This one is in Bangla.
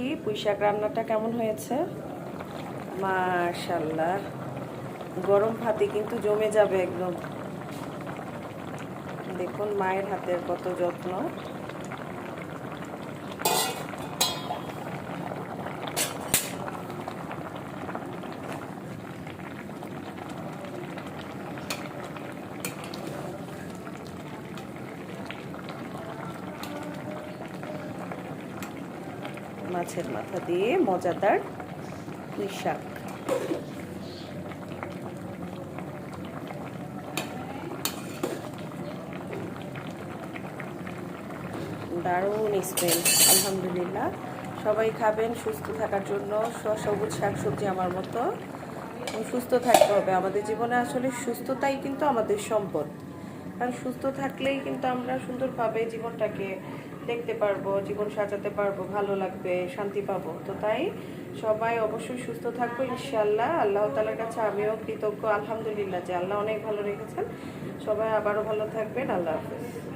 দেখি পুঁইশাক রান্নাটা কেমন হয়েছে। মাশাআল্লাহ, গরম ভাতে কিন্তু জমে যাবে একদম। দেখুন মায়ের হাতের কত যত্ন। মাছের মাথা দিয়ে মজাদার পুঁইশাক। দারুণ স্মেল, আলহামদুলিল্লাহ। সবাই খাবেন সুস্থ থাকার জন্য। সবুজ শাকসবজি আমার মতো সুস্থ থাকতে হবে। আমাদের জীবনে আসলে সুস্থতাই কিন্তু আমাদের সম্পদ। কারণ সুস্থ থাকলেই কিন্তু আমরা সুন্দরভাবে জীবনটাকে দেখতে পারবো, জীবন সাজাতে পারবো, ভালো লাগবে, শান্তি পাবো। তো তাই সবাই অবশ্যই সুস্থ থাকবো ইনশাআল্লাহ। আল্লাহ তাআলার কাছে আমিও কৃতজ্ঞ, আলহামদুলিল্লাহ, যে আল্লাহ অনেক ভালো রেখেছেন। সবাই আবারও ভালো থাকবেন। আল্লাহ হাফেজ।